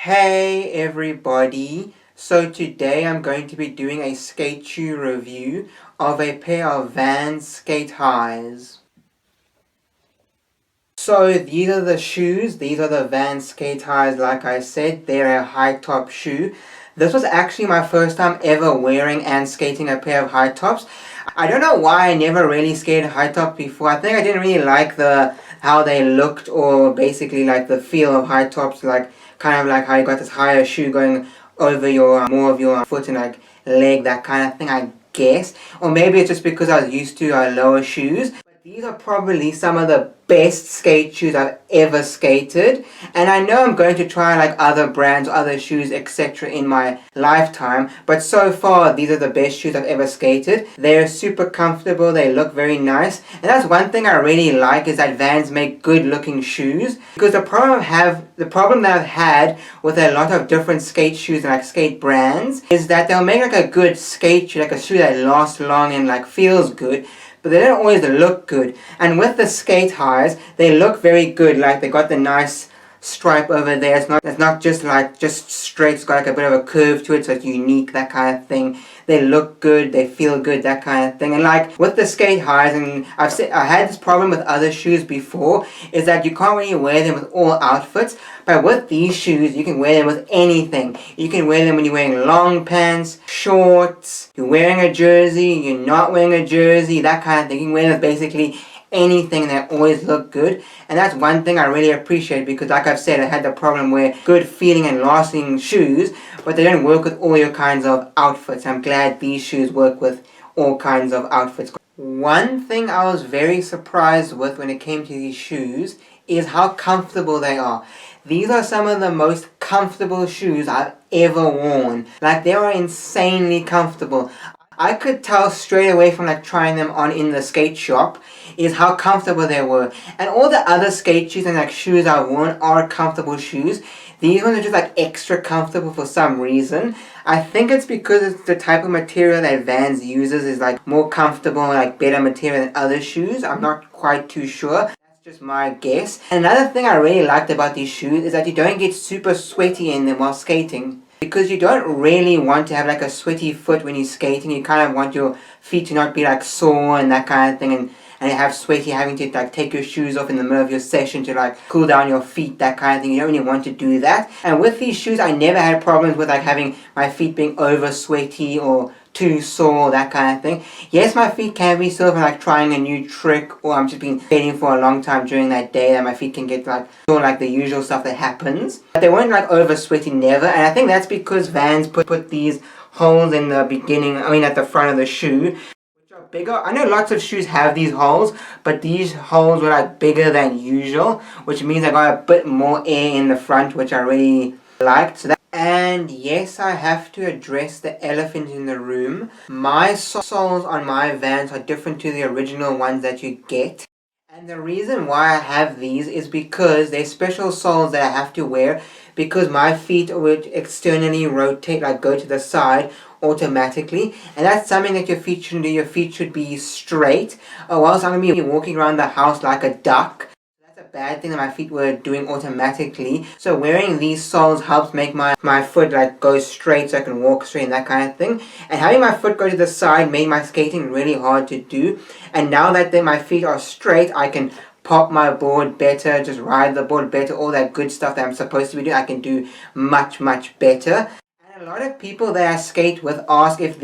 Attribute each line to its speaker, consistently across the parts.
Speaker 1: Hey everybody, so today I'm going to be doing a skate shoe review of a pair of Vans Sk8 highs. So these are the shoes, these are the Vans Sk8 highs. Like I said, they're a high top shoe. This was actually my first time ever wearing and skating a pair of high tops. I don't know why I never really skated high top before. I think I didn't really like how they looked, or basically like the feel of high tops, like kind of like how you got this higher shoe going over your more of your foot and like leg, that kind of thing, I guess. Or maybe it's just because I was used to lower shoes. But these are probably some of the best skate shoes I've ever skated, and I know I'm going to try like other brands, other shoes, etc. in my lifetime, but so far these are the best shoes I've ever skated. They're super comfortable, they look very nice, and that's one thing I really like, is that Vans make good looking shoes. Because the problem that I've had with a lot of different skate shoes and like skate brands is that they'll make like a good skate shoe, like a shoe that lasts long and like feels good, but they don't always look good. And with the Sk8 highs, they look very good. Like they got the nice stripe over there. It's not just straight. It's got like a bit of a curve to it, so it's unique, that kind of thing. They look good, they feel good, that kind of thing. And like with the Sk8 highs, and I had this problem with other shoes before, is that you can't really wear them with all outfits. But with these shoes, you can wear them with anything. You can wear them when you're wearing long pants, shorts, you're wearing a jersey, you're not wearing a jersey, that kind of thing. You can wear them with basically anything, that always look good. And that's one thing I really appreciate, because like I've said, I had the problem where good feeling and lasting shoes, but they don't work with all your kinds of outfits. I'm glad these shoes work with all kinds of outfits. One thing I was very surprised with when it came to these shoes is how comfortable they are. These are some of the most comfortable shoes I've ever worn. Like, they are insanely comfortable. I could tell straight away from like trying them on in the skate shop is how comfortable they were. And all the other skate shoes and like shoes I've worn are comfortable shoes. These ones are just like extra comfortable for some reason. I think it's because it's the type of material that Vans uses is like more comfortable, like better material than other shoes. I'm not quite too sure. Just my guess. Another thing I really liked about these shoes is that you don't get super sweaty in them while skating. Because you don't really want to have like a sweaty foot when you're skating. You kind of want your feet to not be like sore and that kind of thing, and you have sweaty, having to like take your shoes off in the middle of your session to like cool down your feet, that kind of thing. You don't really want to do that. And with these shoes, I never had problems with like having my feet being over sweaty or too sore, that kind of thing. Yes, my feet can be sore from like trying a new trick, or I'm just been skating for a long time during that day, that my feet can get like sore, like the usual stuff that happens. But they weren't like over sweaty, never. And I think that's because Vans put these holes in the beginning, at the front of the shoe, which are bigger. I know lots of shoes have these holes, but these holes were like bigger than usual, which means I got a bit more air in the front, which I really liked. So and yes, I have to address the elephant in the room. My soles on my Vans are different to the original ones that you get. And the reason why I have these is because they're special soles that I have to wear, because my feet would externally rotate, like go to the side automatically. And that's something that your feet shouldn't do. Your feet should be straight, or else I'm going to be walking around the house like a duck. Bad thing that my feet were doing automatically. So wearing these soles helps make my foot like go straight, so I can walk straight and that kind of thing. And having my foot go to the side made my skating really hard to do. And now that my feet are straight, I can pop my board better, just ride the board better, all that good stuff that I'm supposed to be doing, I can do much, much better. And a lot of people that I skate with ask if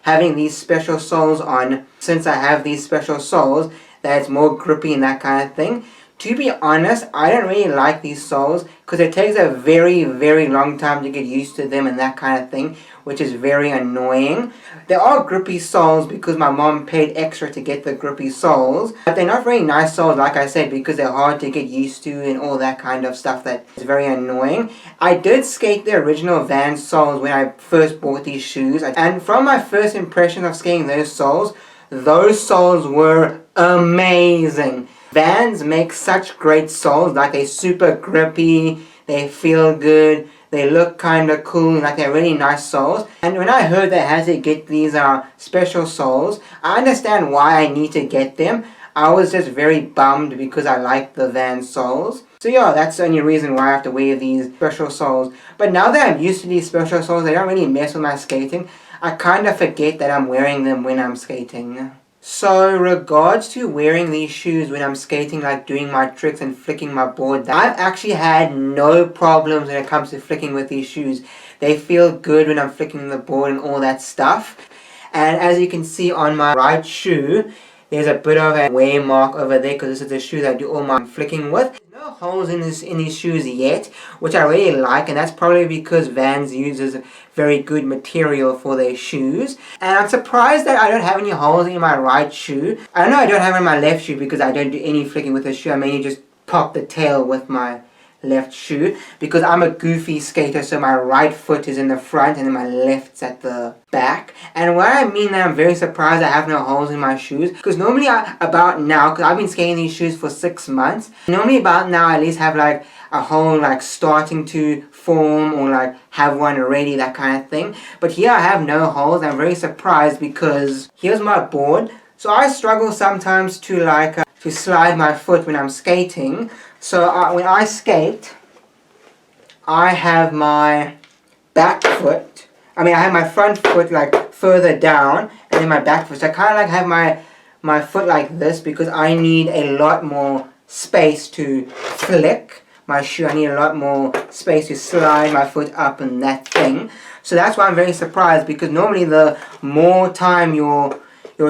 Speaker 1: having these special soles on, since I have these special soles, that it's more grippy and that kind of thing. To be honest, I don't really like these soles, because it takes a very, very long time to get used to them and that kind of thing, which is very annoying. There are grippy soles because my mom paid extra to get the grippy soles, but they're not very nice soles, like I said, because they're hard to get used to and all that kind of stuff that is very annoying. I did skate the original Vans soles when I first bought these shoes, and from my first impression of skating those soles were amazing. Vans make such great soles, like they're super grippy, they feel good, they look kinda cool, like they're really nice soles. And when I heard that I had to get these special soles, I understand why I need to get them. I was just very bummed because I like the Vans soles. So yeah, that's the only reason why I have to wear these special soles. But now that I'm used to these special soles, they don't really mess with my skating. I kind of forget that I'm wearing them when I'm skating. So regards to wearing these shoes when I'm skating, like doing my tricks and flicking my board, I've actually had no problems when it comes to flicking with these shoes. They feel good when I'm flicking the board and all that stuff. And as you can see on my right shoe, there's a bit of a wear mark over there because this is the shoe that I do all my flicking with. No holes in these shoes yet, which I really like, and that's probably because Vans uses very good material for their shoes. And I'm surprised that I don't have any holes in my right shoe. I know I don't have it in my left shoe because I don't do any flicking with the shoe. I mainly just pop the tail with my left shoe because I'm a goofy skater, so my right foot is in the front and then my left's at the back. And what I mean that I'm very surprised I have no holes in my shoes, because normally about now, because I've been skating these shoes for 6 months, normally about now I at least have like a hole like starting to form or like have one already, that kind of thing. But here I have no holes. I'm very surprised because here's my board. So I struggle sometimes to like to slide my foot when I'm skating. So when I skate, I have my back foot, I have my front foot like further down and then my back foot. So I kind of like have my foot like this because I need a lot more space to flick my shoe. I need a lot more space to slide my foot up and that thing. So that's why I'm very surprised, because normally the more time your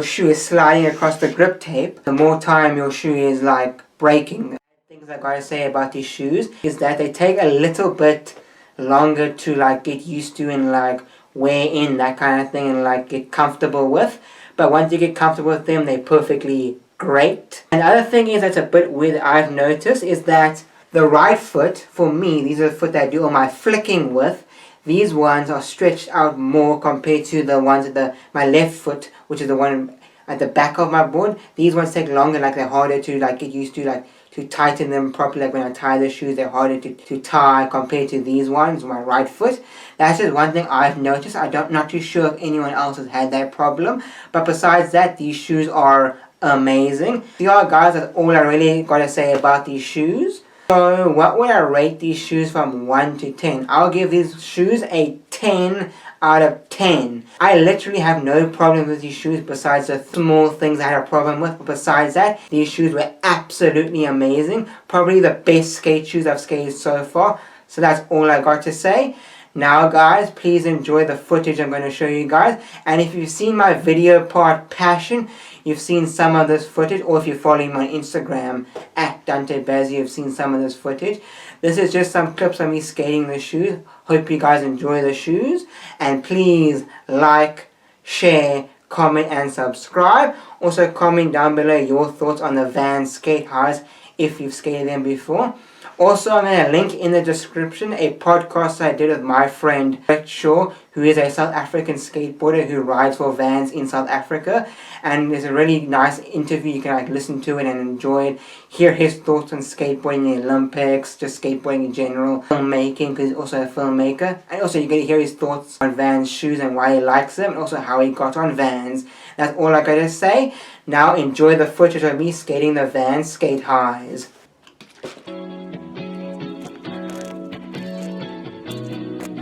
Speaker 1: shoe is sliding across the grip tape, the more time your shoe is like breaking. Things I gotta say about these shoes is that they take a little bit longer to like get used to and like wear in, that kind of thing, and like get comfortable with. But once you get comfortable with them, they're perfectly great. And the other thing is that's a bit weird that I've noticed is that the right foot, for me, these are the foot that I do all my flicking with, these ones are stretched out more compared to the ones at my left foot, which is the one at the back of my board. These ones take longer, like they're harder to like get used to, like to tighten them properly. Like when I tie the shoes, they're harder to tie compared to these ones, my right foot. That's just one thing I've noticed. Not too sure if anyone else has had that problem. But besides that, these shoes are amazing. So yeah, guys, that's all I really gotta say about these shoes. So what would I rate these shoes from 1 to 10? I'll give these shoes a 10 out of 10. I literally have no problem with these shoes besides the small things I had a problem with. But besides that, these shoes were absolutely amazing. Probably the best skate shoes I've skated so far. So that's all I got to say. Now guys, please enjoy the footage I'm going to show you guys. And if you've seen my video part Passion, you've seen some of this footage. Or if you're following me on Instagram at Dante Bazzea, you've seen some of this footage. This is just some clips of me skating the shoes. Hope you guys enjoy the shoes. And please like, share, comment and subscribe. Also comment down below your thoughts on the Vans Sk8 highs if you've skated them before. Also, I'm going to link in the description a podcast I did with my friend Shaw, who is a South African skateboarder who rides for Vans in South Africa. And it's a really nice interview. You can like listen to it and enjoy it. Hear his thoughts on skateboarding in the Olympics, just skateboarding in general, filmmaking, because he's also a filmmaker. And also you get to hear his thoughts on Vans shoes and why he likes them, and also how he got on Vans. That's all I got to say. Now enjoy the footage of me skating the Vans Sk8 highs.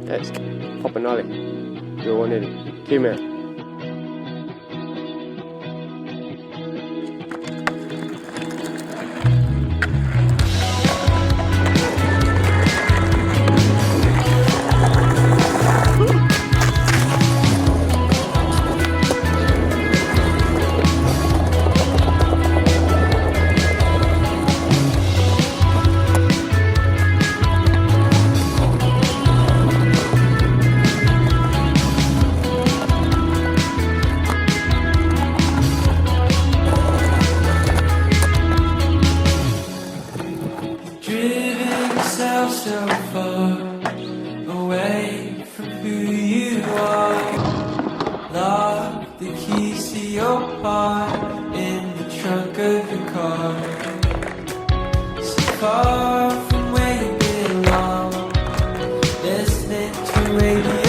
Speaker 2: That's popping ollie. You're one in it. Cue man.
Speaker 3: So far away from who you are. Lock the keys to your heart in the trunk of your car. So far from where you belong, listening to radio.